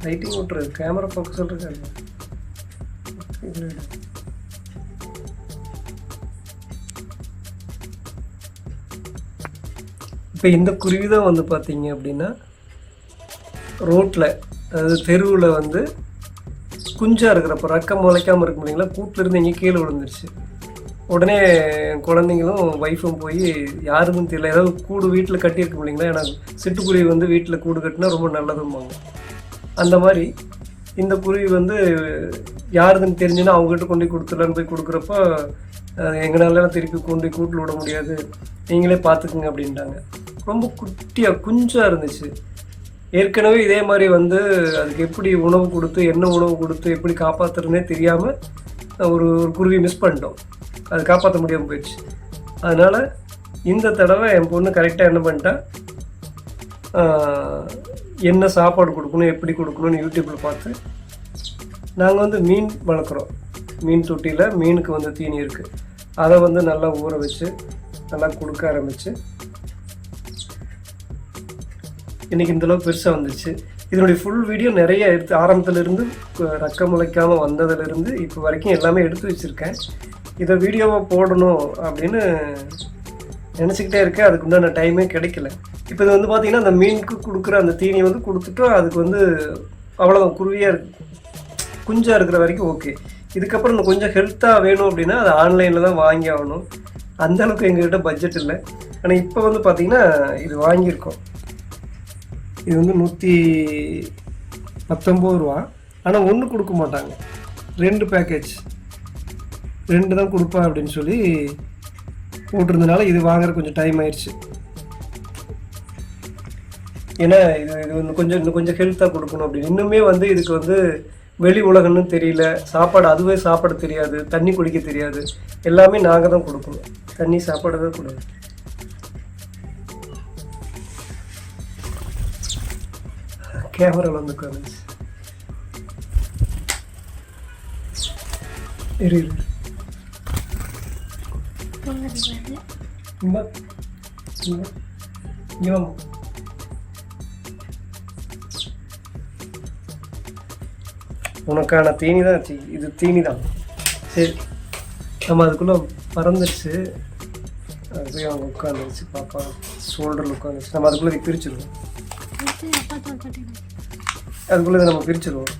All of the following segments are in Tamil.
லைட்டிங் விட்டுரு, கேமரா ஃபோக்கஸ் இருக்காது. இப்போ இந்த குருவி தான் வந்து பார்த்தீங்க அப்படின்னா ரோட்டில், அதாவது தெருவில் வந்து குஞ்சாக இருக்கிறப்ப ரக்கம் முளைக்காமல் இருக்கும் இல்லைங்களா, கூட்டிலேருந்து எங்கேயும் கீழே விழுந்துருச்சு. உடனே குழந்தைங்களும் ஒய்ஃபும் போய் யாருக்கும் தெரியல, ஏதாவது கூடு வீட்டில் கட்டியிருக்கும் இல்லைங்களா, ஏன்னா சிட்டுக்குருவி வந்து வீட்டில் கூடு கட்டினா ரொம்ப நல்லதும்பாங்க. அந்த மாதிரி இந்த குருவி வந்து யாருதுன்னு தெரிஞ்சுன்னா அவங்ககிட்ட கொண்டு போய் கொடுத்துடலான்னு போய் கொடுக்குறப்ப எங்களால திருப்பி கொண்டு போய் கூட்டில் விட முடியாது, நீங்களே பார்த்துக்குங்க அப்படின்ட்டாங்க. ரொம்ப குட்டியாக குஞ்சாக இருந்துச்சு. ஏற்கனவே இதே மாதிரி வந்து அதுக்கு எப்படி உணவு கொடுத்து என்ன உணவு கொடுத்து எப்படி காப்பாற்றுறதுனே தெரியாமல் ஒரு குருவி மிஸ் பண்ணிட்டோம். அது காப்பாற்ற முடியாமல் போயிடுச்சு. அதனால் இந்த தடவை என் பொண்ணு கரெக்டாக என்ன பண்ணிட்டா, என்ன சாப்பாடு கொடுக்கணும் எப்படி கொடுக்கணும்னு யூடியூப்பில் பார்த்து நாங்கள் வந்து மீன் வளர்க்குறோம். மீன் தொட்டியில் மீனுக்கு வந்து தீனி இருக்குது, அதை வந்து நல்லா ஊற வச்சு நல்லா கொடுக்க ஆரம்பித்து இன்றைக்கி இந்தளவுக்கு பெருசாக வந்துச்சு. இதனுடைய ஃபுல் வீடியோ நிறைய எடுத்து ஆரம்பத்துலேருந்து ரக்கம் முளைக்காமல் வந்ததுலேருந்து இப்போ வரைக்கும் எல்லாமே எடுத்து வச்சுருக்கேன். இதை வீடியோவாக போடணும் அப்படின்னு நினச்சிக்கிட்டே இருக்கேன், அதுக்கு உண்டான டைமே கிடைக்கல. இப்போ இது வந்து பார்த்திங்கன்னா அந்த மீனுக்கு கொடுக்குற அந்த தீனியை வந்து கொடுத்துட்டோம். அதுக்கு வந்து அவ்வளோதான், குருவியாக இருக்கு குஞ்சாக இருக்கிற வரைக்கும் ஓகே. இதுக்கப்புறம் இன்னும் கொஞ்சம் ஹெல்த்தாக வேணும் அப்படின்னா அது ஆன்லைனில் தான் வாங்கி ஆகணும். அந்தளவுக்கு எங்கள்கிட்ட பட்ஜெட் இல்லை. ஆனால் இப்போ வந்து பார்த்திங்கன்னா இது வாங்கியிருக்கோம். இது வந்து 119 ரூபா. ஆனால் ஒன்று கொடுக்க மாட்டாங்க, 2 பேக்கேஜ் 2 தான் கொடுப்பா அப்படின்னு சொல்லி போட்டிருந்தனால இது வாங்குற கொஞ்சம் டைம் ஆயிடுச்சு. ஏன்னா இது வந்து இன்னும் கொஞ்சம் ஹெல்த்தாக கொடுக்கணும் அப்படின்னு. இன்னுமே வந்து இதுக்கு வந்து வெளி உலகம்னு தெரியல, சாப்பாடு அதுவே சாப்பிட தெரியாது, தண்ணி குடிக்க தெரியாது, எல்லாமே நாங்கள் தான் கொடுக்கணும். தண்ணி சாப்பாடு தான் கூடாது. கேமராவில் வந்து உட்காந்துச்சு. உனக்கான தீனி தான், இது தீனி தான். சரி, நம்ம அதுக்குள்ளே பறந்துடுச்சு. அது போய் அவங்க உட்காந்துருச்சு, பாப்பா ஷோல்டரில் உட்காந்துருச்சு. நம்ம அதுக்குள்ளே பிரிச்சுருவோம், அதுக்குள்ளே நம்ம பிரிச்சுருவோம்.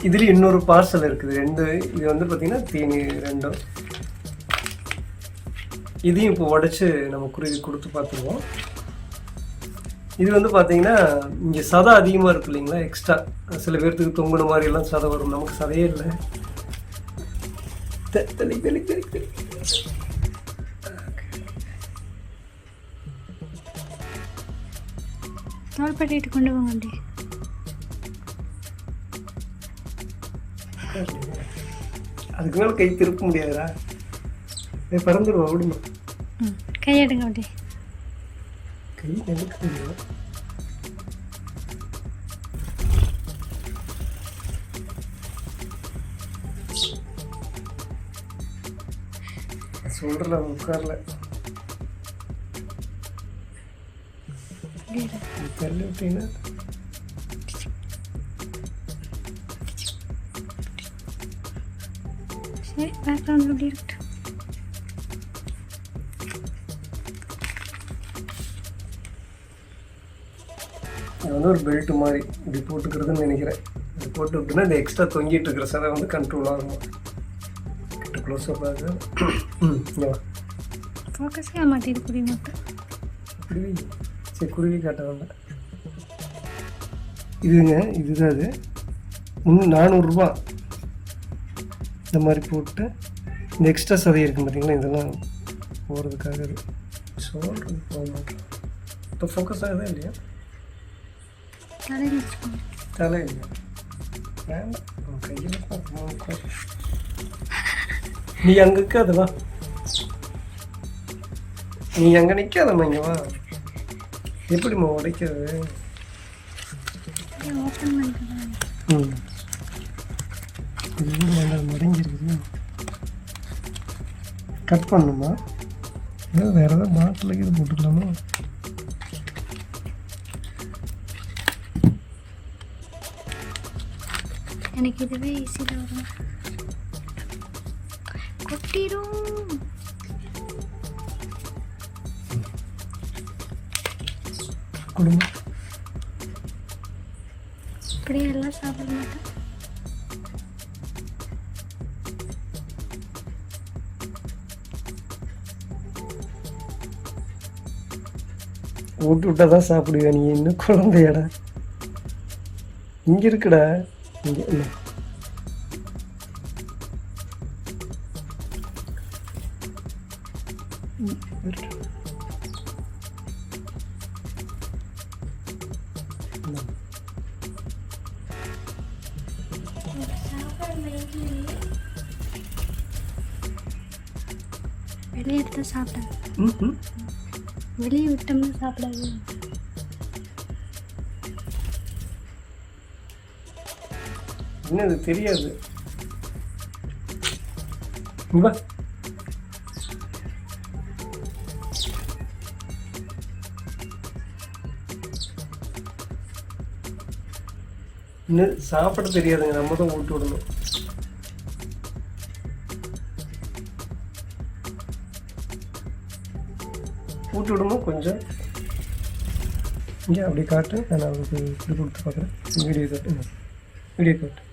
இதுலேயும் இன்னொரு பார்சல் இருக்குது, 2. இது வந்து பார்த்திங்கன்னா தீனி 2. இதையும் இப்போ உடச்சி நம்ம குருவி கொடுத்து பார்த்துருவோம். இது வந்து பார்த்திங்கன்னா இங்கே சதை அதிகமாக இருக்குது இல்லைங்களா, எக்ஸ்ட்ரா சில பேர்த்துக்கு தொங்குன மாதிரிலாம் சதை வரும். நமக்கு சதையே இல்லை. பண்ணிட்டு கொண்டு வாங்க. அப்படி அதுக்கு மேலே கை திருப்ப முடியாதுடா, பறந்துடுவோம். அப்படிமா கையெடுங்க. அப்படி கை நெருக்க முடியும். சொல்றல உட்கார்ல தள்ளி விட்டீங்கன்னா சரி, பேக்ரவுண்ட் அப்படி இருக்கு. இது வந்து ஒரு பெல்ட் மாதிரி இப்படி போட்டுக்கிறதுன்னு நினைக்கிறேன். இது போட்டு விட்டுனா இந்த எக்ஸ்ட்ரா தொங்கிட்டு இருக்கிற சதை வந்து கண்ட்ரோல் ஆகும். கிட்ட க்ளோஸ்அப் ஆகுது. ஃபோக்கஸே ஆக மாட்டேங்குது குருவி மட்டும். குருவி சரி, குருவி காட்ட வேண்டாம். இதுங்க, இதுதான் அது. 400 ரூபா இந்த மாதிரி போட்டு இந்த எக்ஸ்ட்ரா சதை இருக்குது பார்த்தீங்களா, இதெல்லாம் போகிறதுக்காக அது சொல்கிறது போக மாட்டேன். இப்போ ஃபோக்கஸ் ஆகுதா இல்லையா? தலை இல்லையா? வேண்டாம், கையில் நீ அங்கே இருக்காதுவா, நீ அங்கே நிற்காதம்மா, இங்கே வா. எப்படிம்மா உடைக்கிறது? ஓப்பன் பண்ணுறேன். ம், இது வேண்டாம், மறைஞ்சிருக்குது. கட் பண்ணுமா? ஏதோ வேறு ஏதாவது பாட்டில் இது போட்டுக்கலாமா? எனக்கு இதுவே ஈஸியாக வரும். கொட்டிடும். கொடுமா. இப்படியே எல்லாம் சாப்பிட மாட்டேன். ஊட்டி விட்டா தான் சாப்பிடுவேன். நீ இன்னும் குழந்தையடா. இங்கே இருக்குடா, இங்கே இல்லை. வெளியே எடுத்து சாப்பிட்டேன். ம், வெளியே விட்டோம்னா சாப்பிடாது. இன்னும் அது தெரியாது. இங்க வா. இன்னும் சாப்பிட தெரியாதுங்க, நம்ம தான் ஊட்டி விடணும். ஊட்டி விடுமோ கொஞ்சம். இங்கே அப்படி காட்டு, நான் அவளுக்கு இது கொடுத்து பார்க்குறேன். வீடியோ காட்டு, வீடியோ காட்டு.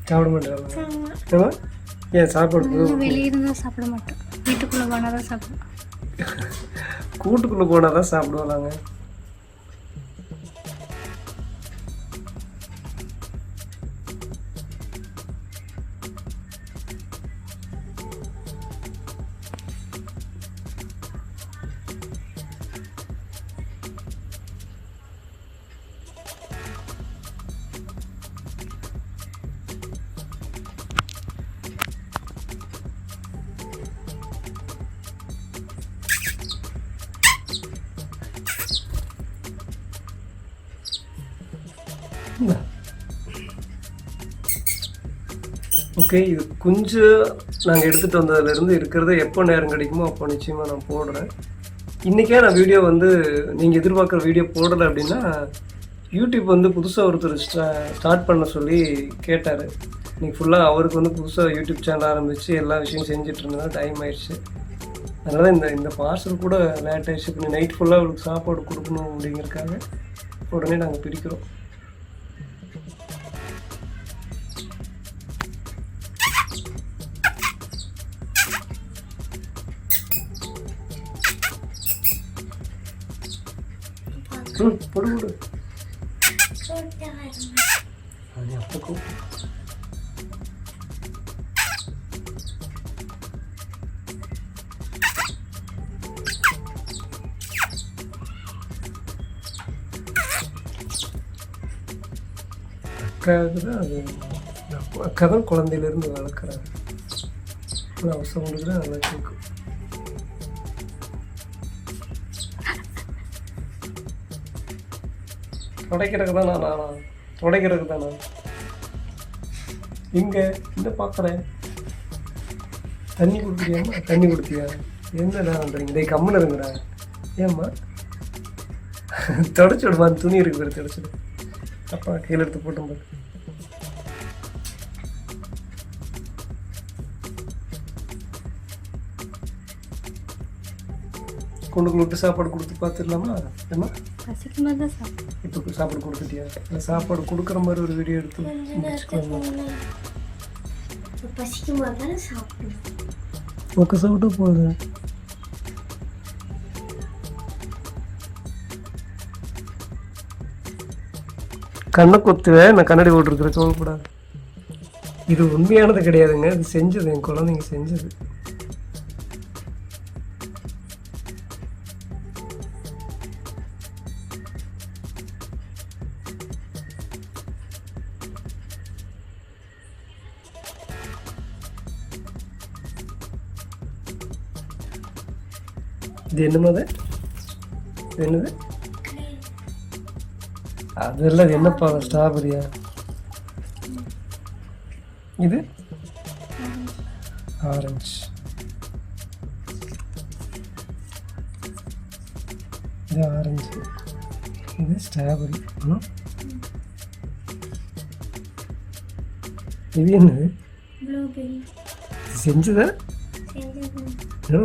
சாப்பிட மாட்டேன். ஏன் சாப்பாடு வெளியே இருந்தால் சாப்பிட மாட்டோம். வீட்டுக்குள்ளே போனால் தான் சாப்பிடுவோம். கூட்டுக்குள்ளே போனால் தான் சாப்பிடுவாங்க. ஓகே, இது குஞ்சு நாங்கள் எடுத்துகிட்டு வந்ததுலேருந்து இருக்கிறத எப்போ நேரம் கிடைக்குமோ அப்போ நிச்சயமாக நான் போடுறேன். இன்றைக்கே நான் வீடியோ வந்து நீங்கள் எதிர்பார்க்குற வீடியோ போடலை அப்படின்னா, யூடியூப் வந்து புதுசாக ஒருத்தர் ஸ்டார்ட் பண்ண சொல்லி கேட்டார். இன்றைக்கி ஃபுல்லாக அவருக்கு வந்து புதுசாக யூடியூப் சேனல் ஆரம்பித்து எல்லா விஷயம் செஞ்சுட்டு இருந்ததுனால டைம் ஆயிடுச்சு. அதனால் இந்த பார்சல் கூட லேட் ஆயிடுச்சு. இப்போ நைட் ஃபுல்லாக அவருக்கு சாப்பாடு கொடுக்கணும் அப்படிங்கிறதுக்காக உடனே நாங்கள் பிரிக்கிறோம். பொடு பொடு அது அப்போ அக்காவுக்கு தான் அது. அக்கா தான் குழந்தையிலேருந்து வளர்க்குறாங்க. அவசரம் உங்களுக்கு தான் நல்லா கேட்கும். துடைக்கிறதுக்கு தான் நான் துடைக்கிறதுக்கு தான் நான் இங்கே இந்த பார்க்குறேன். தண்ணி கொடுக்குறியாம்மா? தண்ணி கொடுத்தியா? என்னடா பண்ணுறீங்க? இதை கம்முன்னு இருங்கடா. ஏம்மா தொடச்சி விடுமா? துணி இருக்கு பேர் தொடச்சிடு. அப்பா கீழே எடுத்து போட்டும் பாரு. கொண்டு விட்டு சாப்பாடு கொடுத்து பார்த்துடலாமா? ஏம்மா பசிக்கும் போது தான் சாப்பிடுவேன். இப்போ சாப்பாடு கொடுத்துட்டியா? இல்லை சாப்பாடு கொடுக்குற மாதிரி ஒரு வீடியோ எடுத்து முடிச்சுக்கோங்க. பசிக்கும் போது தானே சாப்பிடுவேன். ஒக்க சாப்பிட்டா போகுது. கண்ணை கொத்துவேன், நான் கண்ணாடி போட்டுருக்குறேன், கவலைப்படாது. இது உண்மையானது கிடையாதுங்க, இது செஞ்சது என் குழந்தைங்க செஞ்சது. இது என்னமா அது? என்னது அதெல்லாம்? இது என்னப்பா ஸ்ட்ராபெரியா? இது ஆரஞ்சு. இது ஆரஞ்சு, இது ஸ்ட்ராபெரி. இது என்னது? செஞ்சதா?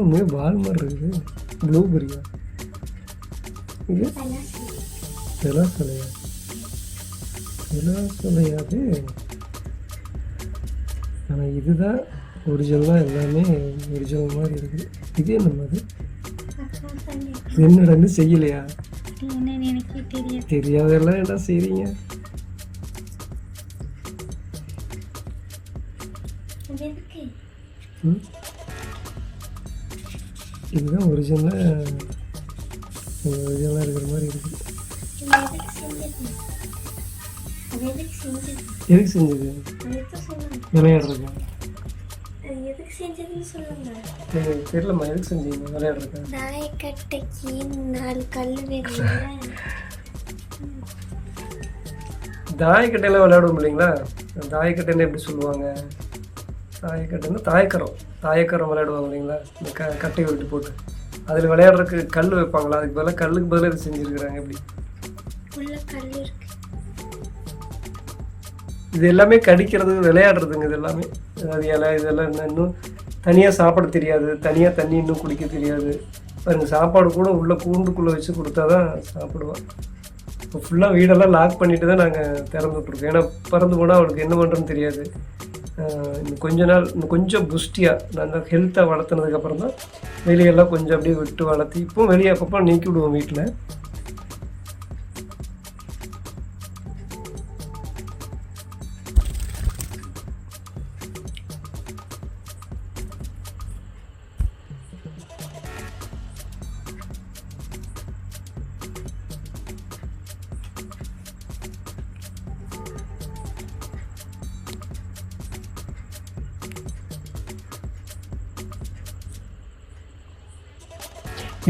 உண்மையாக பால் மாதிரி இருக்குது. ப்ளூபெரியா? இது பலாசலையா? பலாசலையாது. ஆனால் இதுதான் ஒரிஜினலாக, எல்லாமே ஒரிஜினல் மாதிரி இருக்குது. இது என்ன அது? என்னடா செய்யலையா? தெரியாதெல்லாம் என்ன செய்றீங்க? இதுதான் ஒரிஜினலாக இருக்கிற மாதிரி இருக்குது. எதுக்கு செஞ்சது? விளையாடுறதுக்கா? தெரியலம்மா, எதுக்கு செஞ்சீங்க? விளையாடுறதுக்கா? தாயக்கட்டைக்கு 4 கல் வேணும். தாயக்கட்டையெல்லாம் விளையாடுவோம் இல்லைங்களா? தாயக்கட்டைன்னு எப்படி சொல்லுவாங்க? தாயக்கட்டைன்னா தாயக்கரம் விளையாடுவாங்க இல்லைங்களா? இந்த கட்டை விட்டு போட்டு அதில் விளையாடுறதுக்கு கல் வைப்பாங்களா? அதுக்கு பதிலாக கல்லுக்கு பதிலாக இது செஞ்சுருக்குறாங்க. எப்படி? இது எல்லாமே கடிக்கிறது, விளையாடுறதுங்க. இது எல்லாமே அது இலை, இதெல்லாம் இன்னும் தனியாக சாப்பிட தெரியாது, தனியாக தண்ணி இன்னும் குடிக்க தெரியாது. பாருங்க, சாப்பாடு கூட உள்ள கூண்டுக்குள்ளே வச்சு கொடுத்தா தான் சாப்பிடுவான். இப்போ ஃபுல்லாக வீடெல்லாம் லாக் பண்ணிட்டு தான் நாங்கள் திறந்து விட்ருக்கோம். ஏன்னா பறந்து போனால் அவளுக்கு என்ன பண்ணுறதுன்னு தெரியாது. இன்னும் கொஞ்ச நாள், இன்னும் கொஞ்சம் புஷ்டியாக நல்லா ஹெல்த்தாக வளர்த்துனதுக்கப்புறம் தான் வெளியெல்லாம் கொஞ்சம் அப்படியே விட்டு வளர்த்தி, இப்போ வெளியே அப்பப்போ நீக்கி விடுவோம் வீட்டில்.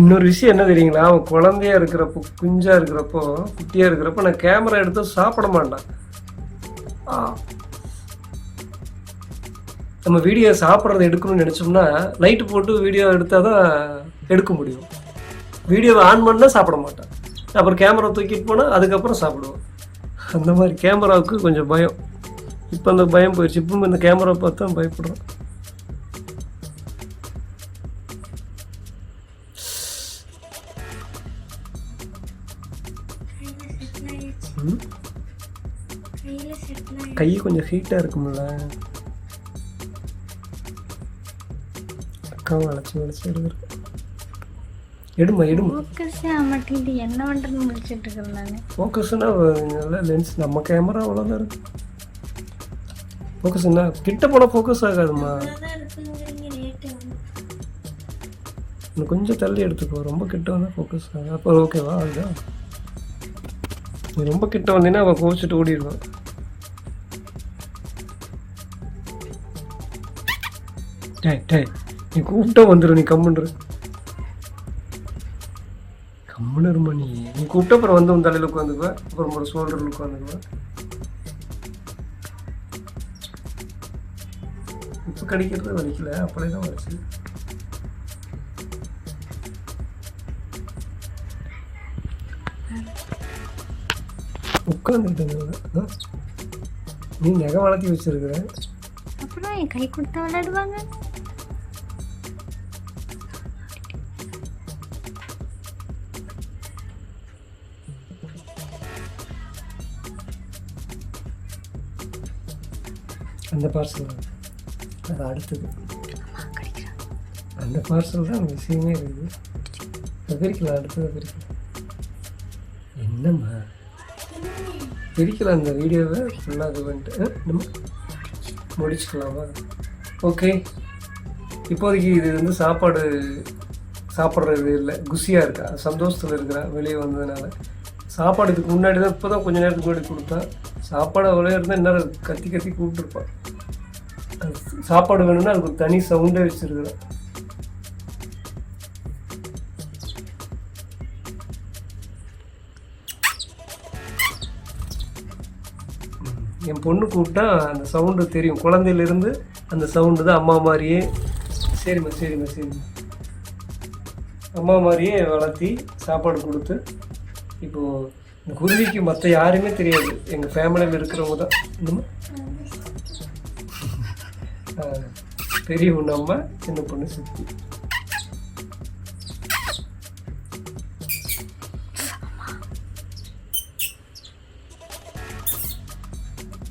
இன்னொரு விஷயம் என்ன தெரியுங்களா? அவன் குழந்தையா இருக்கிறப்போ, குஞ்சா இருக்கிறப்போ, குட்டியா இருக்கிறப்போ நான் கேமரா எடுத்து சாப்பிட மாட்டான். நம்ம வீடியோ சாப்பிட்றத எடுக்கணும்னு நினச்சோம்னா லைட்டு போட்டு வீடியோ எடுத்தால் தான் எடுக்க முடியும். வீடியோவை ஆன் பண்ணால் சாப்பிட மாட்டான். அப்புறம் கேமரா தூக்கிட்டு போனால் அதுக்கப்புறம் சாப்பிடுவோம். அந்த மாதிரி கேமராவுக்கு கொஞ்சம் பயம். இப்போ அந்த பயம் போயிடுச்சு. இப்போ இந்த கேமரா பார்த்து தான் பயப்படுறோம். கை கொஞ்சம் ஹீட்டாக இருக்கும்ல, அக்காவை வளைச்சி எடுக்கிறேன். எடுமா என்ன பண்ணுறதுன்னு முடிச்சுட்டு இருக்கிறேன் நான். ஃபோக்கஸ்னா நல்லா லென்ஸ், நம்ம கேமரா அவ்வளோதான் இருக்கு. ஃபோக்கஸ்னா கிட்ட போனால் ஃபோக்கஸ் ஆகாதுமா. இன்னும் கொஞ்சம் தள்ளி எடுத்துக்கோ, ரொம்ப கிட்ட வந்தால் ஃபோக்கஸ் ஆகும். அப்போ ஓகேவா? அதுதான், நீ ரொம்ப கிட்ட வந்தீங்கன்னா அவள் கோச்சிட்டு ஓடிடுவான். நீ கூப்பிட்டா வந்துடும், நீ கம்முன்ற. கம்முனருமா நீ கூப்பிட்ட அப்புறம் வந்து உன் தலையில் உட்காந்துக்குவேன், அப்புறம் ஒரு ஷோல்டரில் உட்காந்துக்குவேன். இப்போ கடிக்கிறது வலிக்கல, அப்படியே தான் வலிச்சு. உட்காந்துக்கிட்டேன். நீ நகை வளர்த்தி வச்சிருக்கிற, அப்புறம் என் கை கொடுத்தா விளையாடுவாங்க. அந்த பார்சல் அது அடுத்தது. அந்த பார்சல் தான் விஷயமே இருக்குது. அது பிரிக்கலாம், அடுத்தது பிரிக்கலாம். என்னம்மா பிரிக்கலாம் இந்த வீடியோவை ஃபுல்லாக இது பண்ணிட்டு நம்ம முடிச்சுக்கலாமா? ஓகே, இப்போதைக்கு இது வந்து சாப்பாடு சாப்பிட்றது இல்லை, குசியாக இருக்கா, சந்தோஷத்தில் இருக்கிறா வெளியே வந்ததுனால. சாப்பாடு இதுக்கு முன்னாடி தான், இப்போ தான் கொஞ்சம் நேரத்துக்கு முன்னாடி கொடுத்தா. சாப்பாடு அவ்வளோ இருந்தால் இன்னும் கத்தி கத்தி கூப்பிட்டுருப்பான். சாப்பாடு வேணும்னா அதுக்கு ஒரு தனி சவுண்டே வச்சுருக்குறேன். என் பொண்ணு கூப்பிட்டா அந்த சவுண்டு தெரியும், குழந்தையிலேருந்து அந்த சவுண்டு தான் அம்மா மாதிரியே. சரிம்மா சரிம்மா சரிம்மா, அம்மா மாதிரியே வளர்த்தி சாப்பாடு கொடுத்து. இப்போது இந்த குருவிக்கு மற்ற யாருமே தெரியாது, எங்கள் ஃபேமிலியில் இருக்கிறவங்க தான். இன்னும் பெரிய பொண்ணு அம்மா, சின்ன பொண்ணு சித்தி.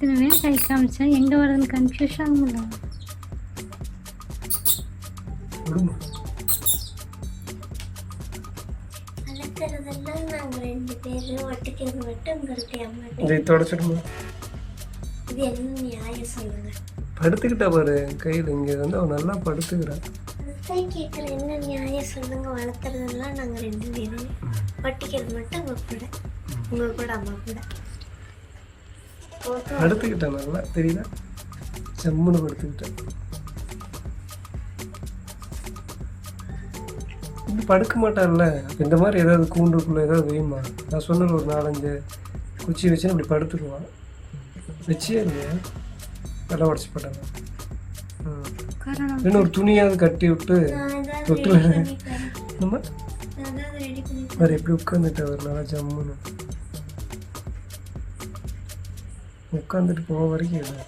இதுவே கை காமிச்சா எங்கே வருதுன்னு கன்ஃபியூஸ் ஆகும்ல. விடுமா, இதை தொடச்சிடுமா. படுத்துக்கிட்டா பாரு கையில், இங்கே வந்து அவன் நல்லா படுத்துக்கிறான். என்ன நியாயம் சொல்லுங்க? வளர்த்துறதெல்லாம் நாங்கள் 2 பேரும், வட்டிக்கிறது மட்டும் உங்க கூட அம்மா கூட. படுத்துக்கிட்டேன் நல்லா, தெரியல, செம்முன்னு படுத்துக்கிட்டேன். இப்படி படுக்க மாட்டான்ல, இந்த மாதிரி ஏதாவது கூண்டுக்குள்ளே ஏதாவது வேணுமா? நான் சொன்னது ஒரு 4-5 குச்சி வச்சுன்னு இப்படி படுத்துக்குவான். வச்சே இல்லையா, நல்லா உடச்சி போட்டாங்க. இன்னும் ஒரு துணியாவது கட்டி விட்டு தொட்டில் நம்ம வேறு எப்படி உட்காந்துட்டு அவர் நல்லா ஜம்முன்னு உட்காந்துட்டு போக வரைக்கும் இல்லை.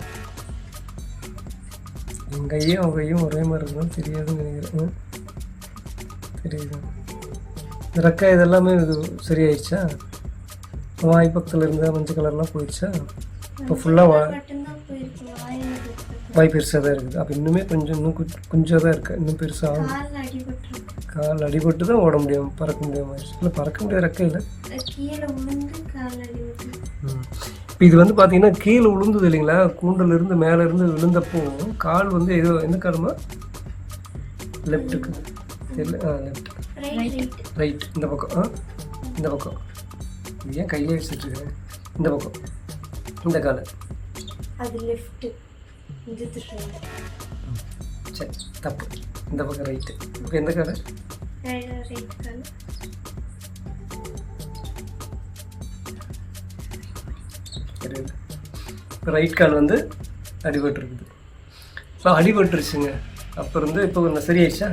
என் கையும் அவன் கையும் ஒரே மாதிரி இருந்தாலும் தெரியாதுன்னு நினைக்கிறேன். தெரியுது, இந்த ரெக்கை இதெல்லாமே இது சரியாயிடுச்சா? வாய் பக்கத்தில் இருந்தால் மஞ்சள் கலர்லாம் போயிடுச்சா? இப்போ ஃபுல்லாக வாய் பெருசாக தான் இருக்குது. அப்போ இன்னுமே கொஞ்சம் இன்னும் கொஞ்சம் தான் இருக்குது, இன்னும் பெருசாக ஆகும். கால் அடிபட்டு தான் ஓட முடியாமல் பறக்க முடியாமல் ஆயிடுச்சு. இல்லை பறக்க முடியாத ரெக்கை இல்லை. இப்போ இது வந்து பார்த்தீங்கன்னா கீழே விழுந்தது இல்லைங்களா, கூண்டிலிருந்து மேலே இருந்து விழுந்தப்போ கால் வந்து ஏதோ எந்த காலமா லெஃப்ட்டுக்கு தெரியல, லெஃப்ட் ரைட், இந்த பக்கம் இந்த பக்கம். இது ஏன் கையிலே வச்சுட்ருக்கேன்? இந்த பக்கம் இந்த காலை அது லெஃப்ட், சரி தப்பு, இந்த பக்கம் ரைட்டு. இப்போ எந்த காலை? Write call. தெரியுது, இப்போ ரைட் கால் வந்து அடிபட்டுருக்குது. இப்போ அடிபட்டுருச்சுங்க. அப்போ இருந்து இப்போ கொஞ்சம் சரியாயிடுச்சா?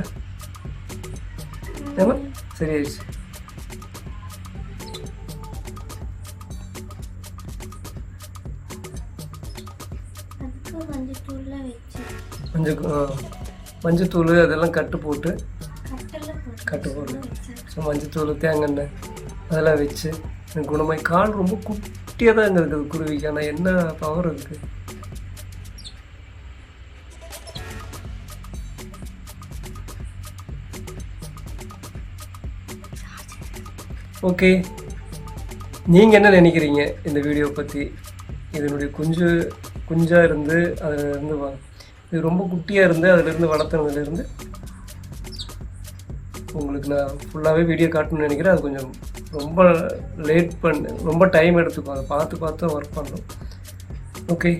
ஏமா சரியாயிடுச்சு. மஞ்சத்தூள் அதெல்லாம் கட்டு போட்டு ஸோ மஞ்சத்தூள் தேங்காய் அதெல்லாம் வச்சு குணமாய். கால் ரொம்ப குட்டியாக தான் இங்கே இருக்குது குருவிக்கு, ஆனால் என்ன பவர் இருக்குது. ஓகே, நீங்கள் என்ன நினைக்கிறீங்க இந்த வீடியோ பற்றி? இதனுடைய குஞ்சாக இருந்து அதிலிருந்து இது ரொம்ப குட்டியாக இருந்து அதிலிருந்து வளர்த்துனதுலேருந்து உங்களுக்கு நான் ஃபுல்லாகவே வீடியோ காட்டணும்னு நினைக்கிறேன். அது கொஞ்சம் ரொம்ப லேட் ரொம்ப டைம் எடுத்துக்கும், அதை பார்த்து ஒர்க் பண்ணணும். ஓகே,